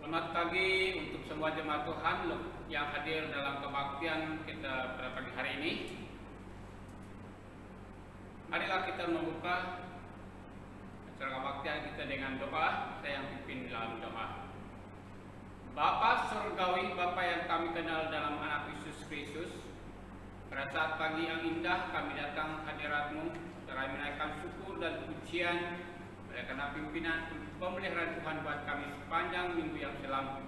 Selamat pagi untuk semua jemaat Tuhan yang hadir dalam kebaktian kita pada pagi hari ini. Marilah kita membuka acara kebaktian kita dengan doa. Saya yang pimpin dalam doa. Bapa surgawi, Bapa yang kami kenal dalam anak Yesus Kristus, pada saat pagi yang indah kami datang hadirat-Mu, seraya menaikkan syukur dan pujian oleh karena pimpinan pemeliharaan Tuhan buat kami sepanjang minggu yang silam.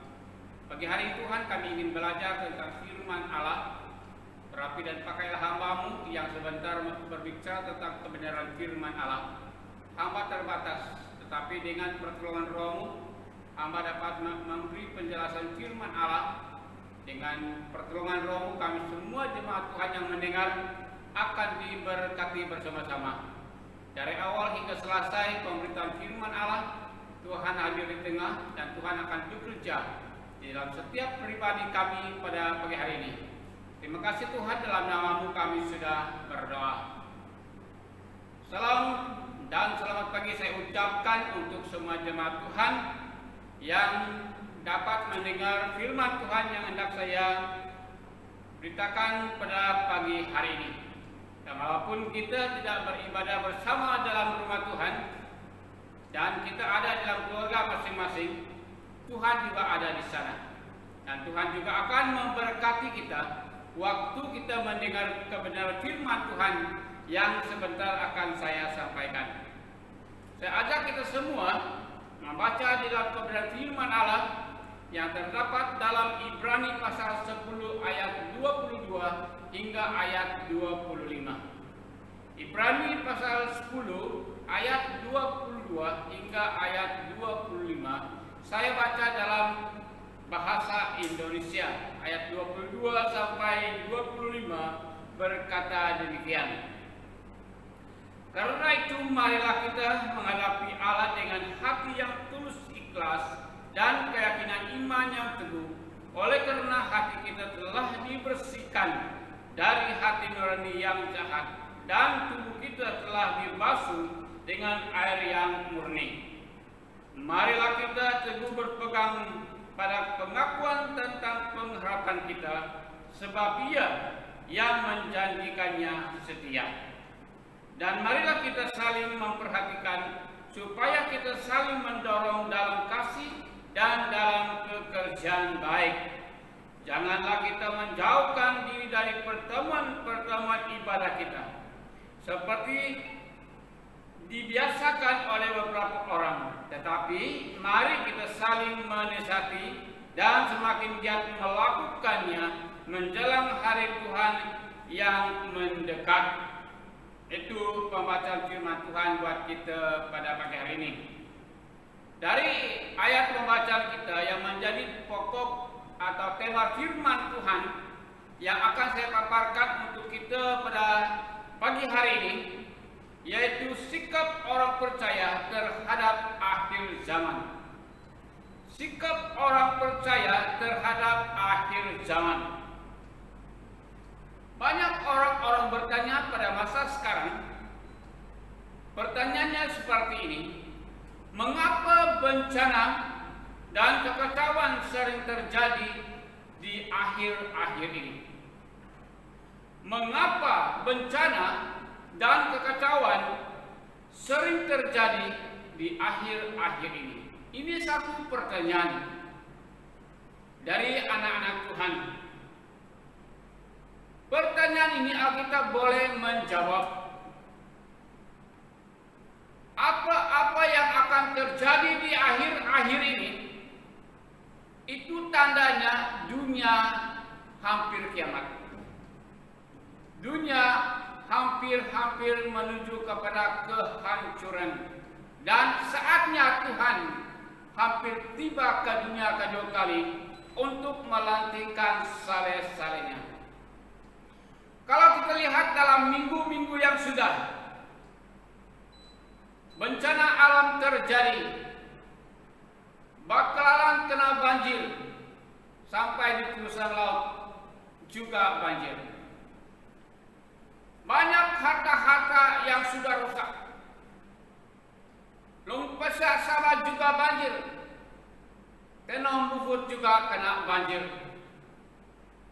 Pagi hari Tuhan kami ingin belajar tentang firman Allah. Rapi dan pakailah hamba-Mu yang sebentar berbicara tentang kebenaran firman Allah. Hamba terbatas, tetapi dengan pertolongan Roh-Mu, hamba dapat memberi penjelasan firman Allah. Dengan pertolongan Roh-Mu kami semua jemaat Tuhan yang mendengar akan diberkati bersama-sama. Dari awal hingga selesai pemberitaan firman Allah, Tuhan hadir di tengah dan Tuhan akan bekerja di dalam setiap pribadi kami pada pagi hari ini. Terima kasih Tuhan, dalam nama-Mu kami sudah berdoa. Salam dan selamat pagi saya ucapkan untuk semua jemaat Tuhan yang dapat mendengar firman Tuhan yang hendak saya beritakan pada pagi hari ini. Dan walaupun kita tidak beribadah bersama dalam rumah Tuhan dan kita ada dalam keluarga masing-masing, Tuhan juga ada di sana. Dan Tuhan juga akan memberkati kita waktu kita mendengar kebenaran firman Tuhan yang sebentar akan saya sampaikan. Saya ajak kita semua membaca di dalam kebenaran firman Allah yang terdapat dalam Ibrani pasal 10 ayat 22 hingga ayat 25. Ibrani pasal 10 ayat 22 hingga ayat 25. Saya baca dalam bahasa Indonesia. Ayat 22 sampai 25 berkata demikian. Karena itu marilah kita menghadapi Allah dengan hati yang tulus ikhlas dan keyakinan iman yang teguh. Oleh karena hati kita telah dibersihkan dari hati nurani yang jahat dan tubuh kita telah dibasuh dengan air yang murni. Marilah kita teguh berpegang pada pengakuan tentang pengharapan kita, sebab Ia yang menjanjikannya setia. Dan marilah kita saling memperhatikan supaya kita saling mendorong dalam kasih dan dalam pekerjaan baik. Janganlah kita menjauhkan diri dari pertemuan-pertemuan ibadah kita, seperti dibiasakan oleh beberapa orang, tetapi mari kita saling menasihati dan semakin giat melakukannya menjelang hari Tuhan yang mendekat. Itu pembacaan firman Tuhan buat kita pada pagi hari ini. Dari ayat pembacaan kita yang menjadi pokok atau tema firman Tuhan yang akan saya paparkan untuk kita pada pagi hari ini, yaitu sikap orang percaya terhadap akhir zaman. Sikap orang percaya terhadap akhir zaman. Banyak orang-orang bertanya pada masa sekarang. Pertanyaannya seperti ini: mengapa bencana dan kekacauan sering terjadi di akhir-akhir ini? Mengapa bencana dan kekacauan sering terjadi di akhir-akhir ini? Ini satu pertanyaan dari anak-anak Tuhan. Pertanyaan ini Alkitab boleh menjawab. Apa-apa yang akan terjadi di akhir-akhir ini, itu tandanya dunia hampir kiamat. Dunia hampir menuju kepada kehancuran. Dan saatnya Tuhan hampir tiba ke dunia kedua kali untuk melantikkan saleh-salehnya. Kalau kita lihat dalam minggu-minggu yang sudah, bencana alam terjadi, bakalan kena banjir, sampai di terusan laut juga banjir. Banyak harta-harta yang sudah rusak. Lumpesa sama juga banjir. Tenom banjir.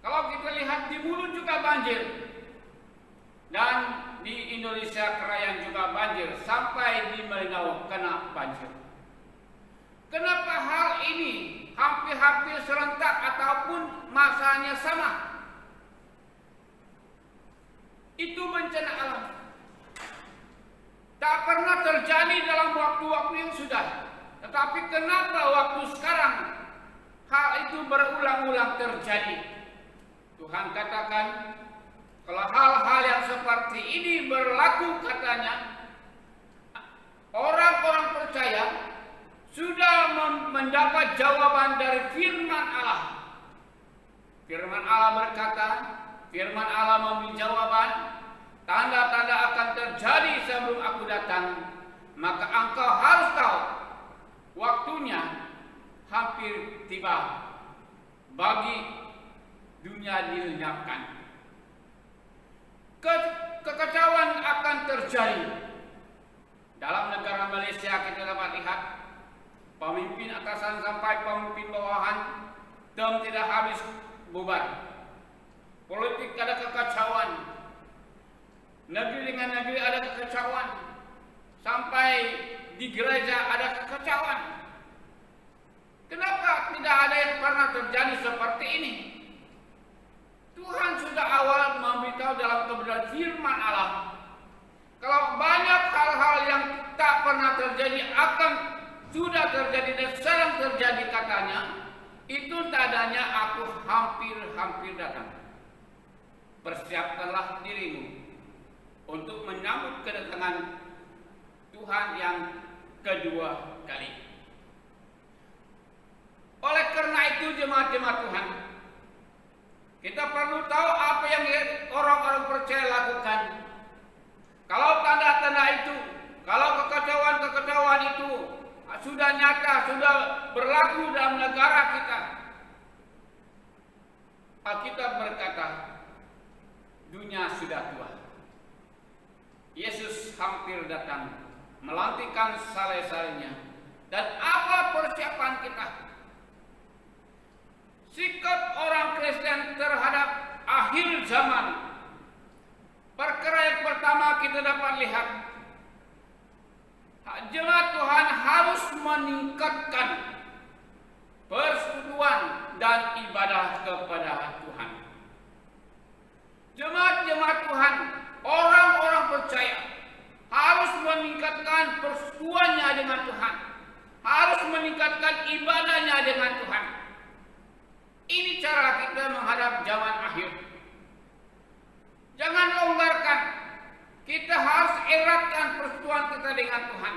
Kalau kita lihat di Mulun juga banjir. Dan di Indonesia Krayan juga banjir. Sampai di Melinau kena banjir. Kenapa hal ini hampir-hampir serentak ataupun masanya sama? Itu bencana alam. Tak pernah terjadi dalam waktu-waktu yang sudah. Tetapi kenapa waktu sekarang hal itu berulang-ulang terjadi? Tuhan katakan, kalau hal-hal yang seperti ini berlaku, katanya, orang-orang percaya sudah mendapat jawaban dari firman Allah. Firman Allah berkata, firman Allah memberi jawaban, tanda-tanda akan terjadi sebelum aku datang. Maka engkau harus tahu, waktunya hampir tiba bagi dunia dilenyapkan. Kekacauan akan terjadi. Dalam negara Malaysia kita dapat lihat, pemimpin atasan sampai pemimpin bawahan tidak habis bubar. Politik ada kekacauan. Negeri dengan negeri ada kekacauan. Sampai di gereja ada kekacauan. Kenapa tidak ada yang pernah terjadi seperti ini? Tuhan sudah awal memberitahu dalam kebenaran firman Allah, kalau banyak hal-hal yang tak pernah terjadi akan sudah terjadi dan sedang terjadi, katanya, itu tandanya aku hampir datang. Persiapkanlah dirimu untuk menyambut kedatangan Tuhan yang kedua kali. Oleh karena itu, jemaat-jemaat Tuhan, kita perlu tahu apa yang orang-orang percaya lakukan. Kalau tanda-tanda itu, kalau kekacauan itu sudah nyata, sudah berlaku dalam negara kita, Alkitab berkata, dunia sudah tua. Yesus hampir datang, melantikkan saleh-salehnya. Dan apa persiapan kita? Sikap orang Kristen terhadap akhir zaman. Perkara yang pertama kita dapat lihat, jemaat Tuhan harus meningkatkan persekutuan dan ibadah kepada Tuhan. Jemaat-jemaat Tuhan, orang-orang percaya harus meningkatkan persekutuannya dengan Tuhan, harus meningkatkan ibadahnya dengan Tuhan. Ini cara kita menghadap zaman akhir. Jangan longgarkan. Kita harus eratkan persekutuan kita dengan Tuhan.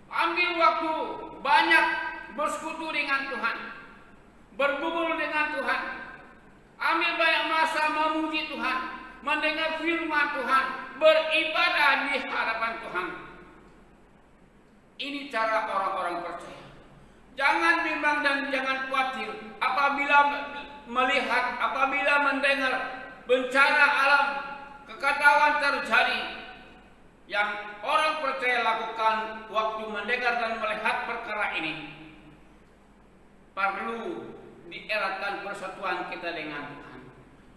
Ambil waktu banyak bersekutu dengan Tuhan, bergumul dengan Tuhan. Ambil banyak masa memuji Tuhan, mendengar firman Tuhan, beribadah di hadapan Tuhan. Ini cara orang-orang percaya. Jangan bimbang dan jangan khawatir apabila melihat, apabila mendengar bencana alam, kekacauan terjadi. Yang orang percaya lakukan waktu mendengar dan melihat perkara ini, perlu dieratkan persatuan kita dengan Tuhan.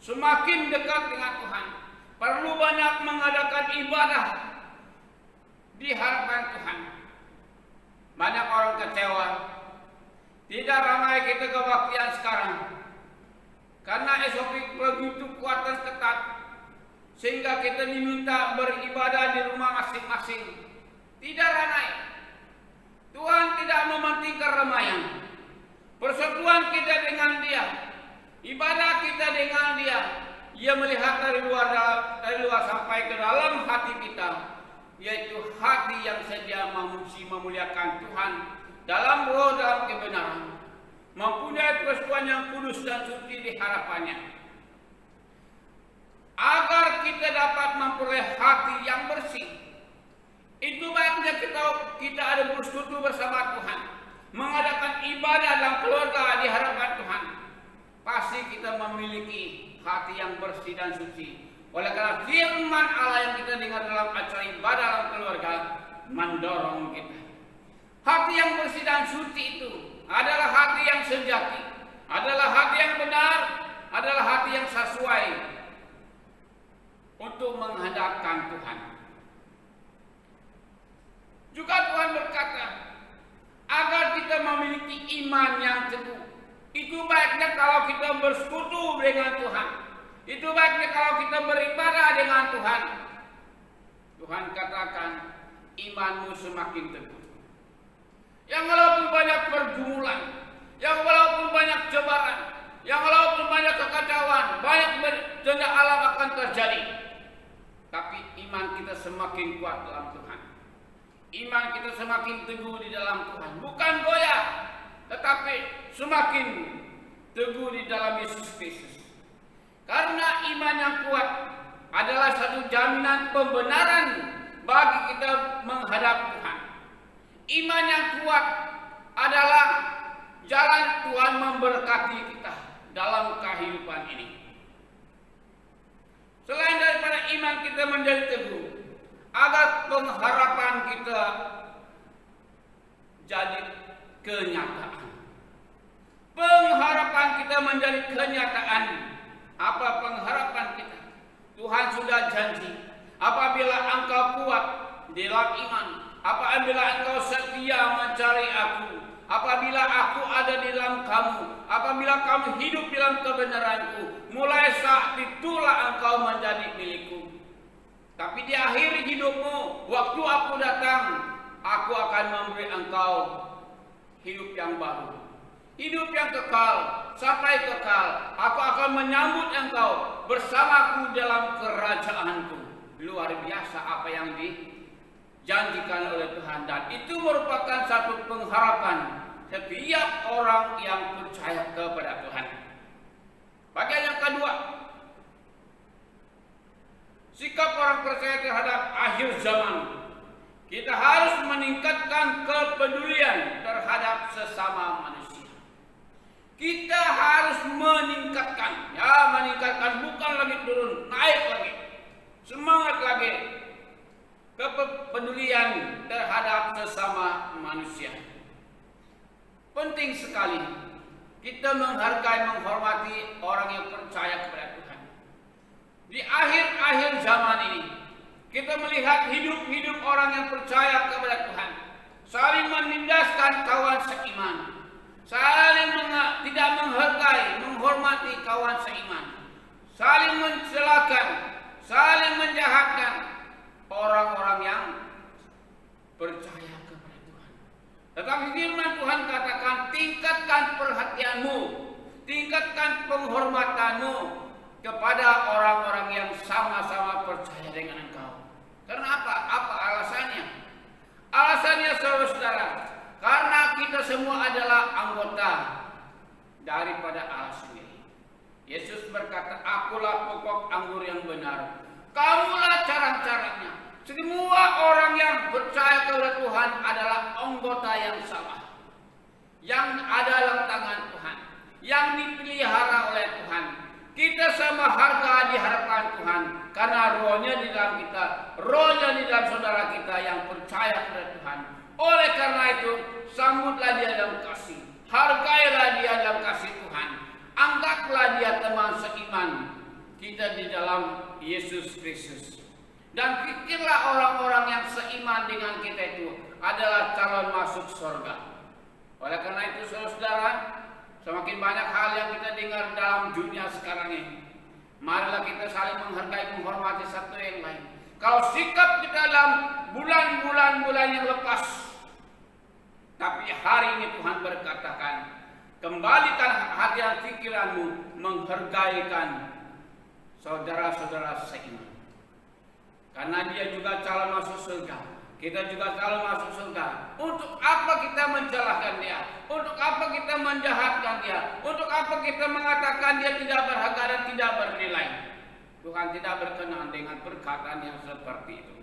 Semakin dekat dengan Tuhan, perlu banyak mengadakan ibadah di hadapan Tuhan. Banyak orang kecewa. Tidak ramai kita kebaktian sekarang karena SOP begitu kuat dan ketat, sehingga kita diminta beribadah di rumah masing-masing. Tidak ramai. Tuhan tidak mementingkan keramaian. Persekutuan kita dengan Dia, ibadah kita dengan Dia, Ia melihat dari luar sampai ke dalam hati kita, yaitu hati yang sedia memuji memuliakan Tuhan dalam roh, dalam kebenaran, mempunyai persekutuan yang kudus dan suci di hadapannya, agar kita dapat memperoleh hati yang bersih. Itu baiknya kita ada bersekutu bersama Tuhan, mengadakan ibadah dalam keluarga di hadapan Tuhan. Pasti kita memiliki hati yang bersih dan suci. Oleh karena firman Allah yang kita dengar dalam acara ibadah dalam keluarga mendorong kita. Hati yang bersih dan suci itu adalah hati yang sejati, adalah hati yang benar, adalah hati yang sesuai untuk menghadapkan Tuhan. Juga Tuhan berkata, agar kita memiliki iman yang teguh. Itu baiknya kalau kita bersekutu dengan Tuhan. Itu baiknya kalau kita beribadah dengan Tuhan. Tuhan katakan, imanmu semakin teguh. Yang walaupun banyak pergumulan, yang walaupun banyak cobaan, yang walaupun banyak kekacauan, banyak bencana alam akan terjadi, tapi iman kita semakin kuat dalam Tuhan. Iman kita semakin teguh di dalam Tuhan. Bukan goyah, tetapi semakin teguh di dalam Yesus Kristus. Karena iman yang kuat adalah satu jaminan pembenaran bagi kita menghadap Tuhan. Iman yang kuat adalah jalan Tuhan memberkati kita dalam kehidupan ini. Selain daripada iman kita menjadi teguh, agar pengharapan kita jadi kenyataan. Pengharapan kita menjadi kenyataan. Apa pengharapan kita? Tuhan sudah janji, apabila engkau kuat dalam iman, apabila engkau setia mencari aku, apabila aku ada di dalam kamu, apabila kamu hidup dalam kebenaranku, mulai saat itulah engkau menjadi milikku. Tapi di akhir hidupmu, waktu aku datang, aku akan memberi engkau hidup yang baru, hidup yang kekal, sampai kekal. Aku akan menyambut engkau bersamaku dalam kerajaanku. Luar biasa apa yang dijanjikan oleh Tuhan, dan itu merupakan satu pengharapan setiap orang yang percaya kepada Tuhan. Bagian yang kedua, sikap orang percaya terhadap akhir zaman. Kita harus meningkatkan kepedulian terhadap sesama manusia. Kita harus meningkatkan, meningkatkan, bukan lagi turun, naik lagi, semangat lagi kepedulian terhadap sesama manusia. Penting sekali kita menghargai, menghormati orang yang percaya kepada Tuhan. Di akhir-akhir zaman ini, kita melihat hidup-hidup orang yang percaya kepada Tuhan saling menindaskan kawan seiman, saling tidak menghargai, menghormati kawan seiman, saling mencelakan, saling menjahatkan orang-orang yang percaya kepada Tuhan. Tetapi firman Tuhan katakan, tingkatkan perhatianmu, tingkatkan penghormatanmu kepada orang-orang yang sama-sama percaya dengan engkau. Karena apa? Apa alasannya? Alasannya saudara, karena kita semua adalah anggota daripada Allah sendiri. Yesus berkata, akulah pokok anggur yang benar, kamulah carang-carangnya. Semua orang yang percaya kepada Tuhan adalah anggota yang sama, yang ada dalam tangan Tuhan, yang dipelihara oleh Tuhan. Kita sama harga di hadapan Tuhan, karena rohnya di dalam kita, rohnya di dalam saudara kita yang percaya kepada Tuhan. Oleh karena itu, sambutlah dia dalam kasih, hargailah dia dalam kasih Tuhan, anggaplah dia teman seiman kita di dalam Yesus Kristus. Dan pikirlah orang-orang yang seiman dengan kita itu adalah calon masuk surga. Oleh karena itu saudara, semakin banyak hal yang kita dengar dalam dunia sekarang ini, marilah kita saling menghargai, menghormati satu yang lain. Kalau sikap kita dalam bulan-bulan yang lepas, tapi hari ini Tuhan berkatakan, kembalikan hati dan pikiranmu, menghargaikan saudara-saudara seiman. Karena dia juga calon masuk surga, kita juga calon masuk surga. Untuk apa kita mencelahkan dia? Untuk apa kita menjahatkan dia? Untuk apa kita mengatakan dia tidak berharga dan tidak bernilai? Tuhan tidak berkenan dengan perkataan yang seperti itu.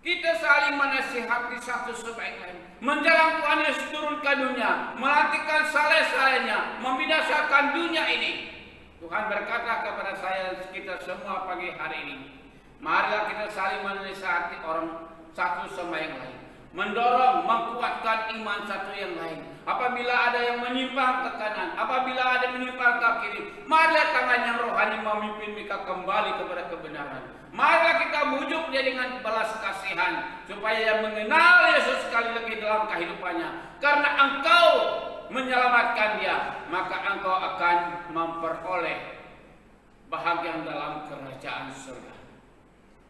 Kita saling menasihati satu sama lain. Menjelang Tuhan Yesus turun ke dunia, melantikkan saleh-salehnya, membinasakan dunia ini. Tuhan berkata kepada saya, kita semua pagi hari ini, marilah kita saling menasihati orang satu sama yang lain. mendorong, menguatkan iman satu yang lain. Apabila ada yang menyimpang ke kanan, apabila ada yang menyimpang ke kiri, marilah tangan yang rohani memimpin mereka kembali kepada kebenaran. Marilah kita bujuk dia dengan belas kasihan, supaya dia mengenal Yesus sekali lagi dalam kehidupannya. Karena engkau menyelamatkan dia, maka engkau akan memperoleh bahagian dalam kerajaan surga.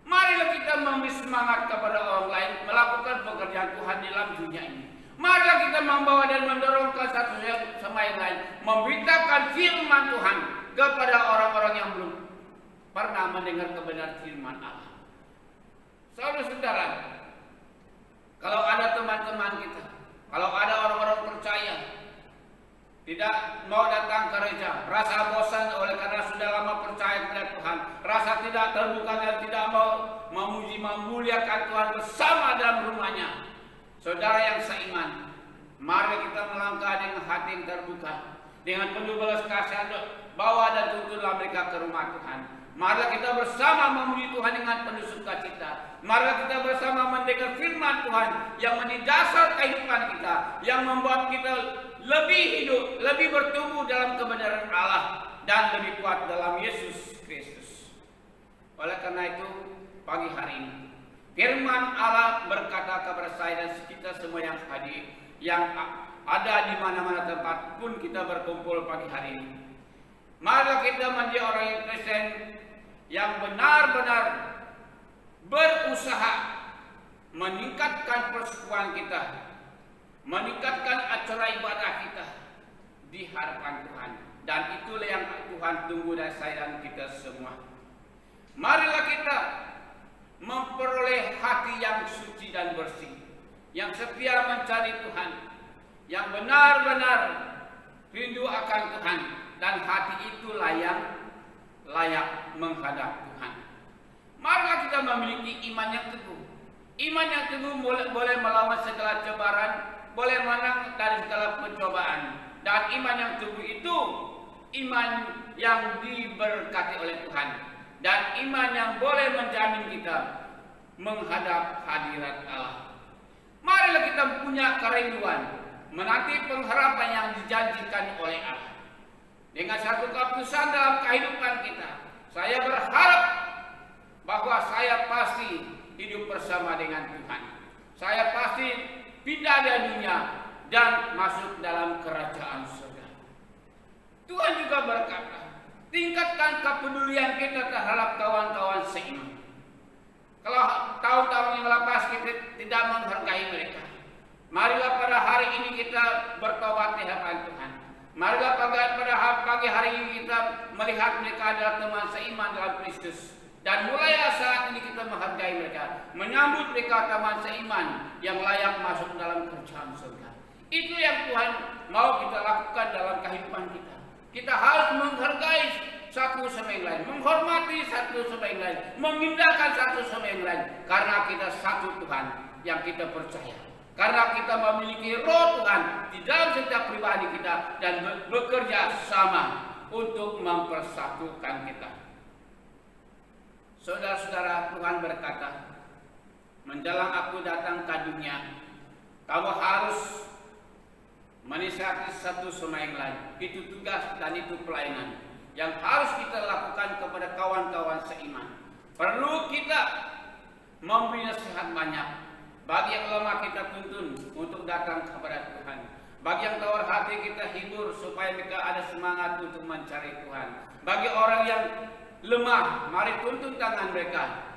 Marilah kita memberi semangat kepada orang lain melakukan pekerjaan Tuhan dalam dunia ini. Marilah kita membawa dan mendorongkan satu sama yang lain, memberitakan firman Tuhan kepada orang-orang yang belum pernah mendengar kebenaran firman Allah. Saudara-saudara, kalau ada teman-teman kita, kalau ada orang-orang percaya tidak mau datang ke gereja, rasa bosan oleh karena sudah lama percaya kepada Tuhan, rasa tidak terbuka dan tidak mau memuji memuliakan Tuhan bersama dalam rumahnya. Saudara yang seiman, mari kita melangkah dengan hati yang terbuka, dengan penuh belas kasihan, bawa dan tuntunlah mereka ke rumah Tuhan. Marilah kita bersama memuji Tuhan dengan penuh sukacita. Marilah kita bersama mendengar firman Tuhan yang menjadi dasar kehidupan kita, yang membuat kita lebih hidup, lebih bertumbuh dalam kebenaran Allah dan lebih kuat dalam Yesus Kristus. Oleh karena itu, pagi hari ini firman Allah berkata kepada saya dan kita semua yang hadir, yang ada di mana-mana tempat pun kita berkumpul pagi hari ini. Marilah kita menjadi orang yang Kristen yang benar-benar berusaha meningkatkan persekutuan kita, meningkatkan acara ibadah kita di hadapan Tuhan. Dan itulah yang Tuhan tunggu dari saya dan kita semua. Marilah kita memperoleh hati yang suci dan bersih, yang setia mencari Tuhan, yang benar-benar rindu akan Tuhan, dan hati itulah yang layak menghadap Tuhan. Marilah kita memiliki iman yang teguh. Iman yang teguh boleh melawan segala cobaan, boleh menang dari segala pencobaan. Dan iman yang teguh itu iman yang diberkati oleh Tuhan, dan iman yang boleh menjamin kita menghadap hadirat Allah. Marilah kita punya kerinduan menanti pengharapan yang dijanjikan oleh Allah. Dengan satu keputusan dalam kehidupan kita, saya berharap bahwa saya pasti hidup bersama dengan Tuhan. Saya pasti pindah dari dunia dan masuk dalam kerajaan surga. Tuhan juga berkata, tingkatkan kepedulian kita terhadap kawan-kawan seiman. Kalau tahun-tahun yang lepas kita tidak menghargai mereka, marilah pada hari ini kita bertobat di hadapan Tuhan. Marilah pada pagi hari ini kita melihat mereka adalah teman seiman dalam Kristus. Dan mulai saat ini kita menghargai mereka, menyambut mereka teman seiman yang layak masuk dalam kerajaan surga. Itu yang Tuhan mau kita lakukan dalam kehidupan kita. Kita harus menghargai satu sama yang lain, menghormati satu sama yang lain, mengindahkan satu sama yang lain, karena kita satu Tuhan yang kita percaya. Karena kita memiliki roh Tuhan di dalam setiap pribadi kita dan bekerja sama untuk mempersatukan kita. Saudara-saudara, Tuhan berkata, menjelang aku datang ke dunia, kamu harus menasihati satu sama yang lain. Itu tugas dan itu pelayanan yang harus kita lakukan kepada kawan-kawan seiman. Perlu kita memberi nasihat banyak. Bagi yang lemah kita tuntun untuk datang kepada Tuhan. Bagi yang tawar hati kita hibur supaya mereka ada semangat untuk mencari Tuhan. Bagi orang yang lemah, mari tuntun tangan mereka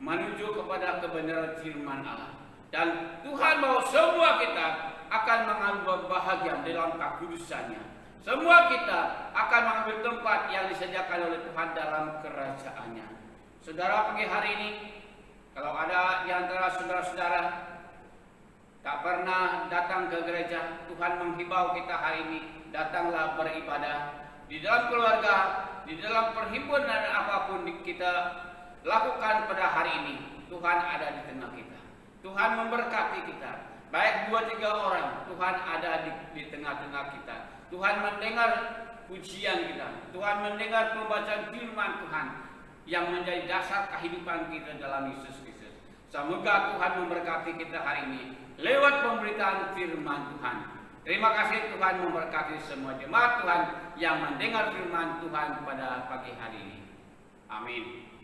menuju kepada kebenaran firman Allah. Dan Tuhan mau semua kita akan mengambil bahagian dalam kekudusannya. Semua kita akan mengambil tempat yang disediakan oleh Tuhan dalam kerajaannya. Saudara, pagi hari ini, kalau ada di antara saudara-saudara tak pernah datang ke gereja, Tuhan menghibau kita hari ini, datanglah beribadah di dalam keluarga, di dalam perhimpunan apapun kita lakukan pada hari ini. Tuhan ada di tengah kita. Tuhan memberkati kita. Baik 2-3 orang, Tuhan ada di tengah-tengah kita. Tuhan mendengar pujian kita. Tuhan mendengar pembacaan firman Tuhan yang menjadi dasar kehidupan kita dalam Yesus Kristus. Semoga Tuhan memberkati kita hari ini lewat pemberitaan firman Tuhan. Terima kasih Tuhan memberkati semua jemaat Tuhan yang mendengar firman Tuhan pada pagi hari ini. Amin.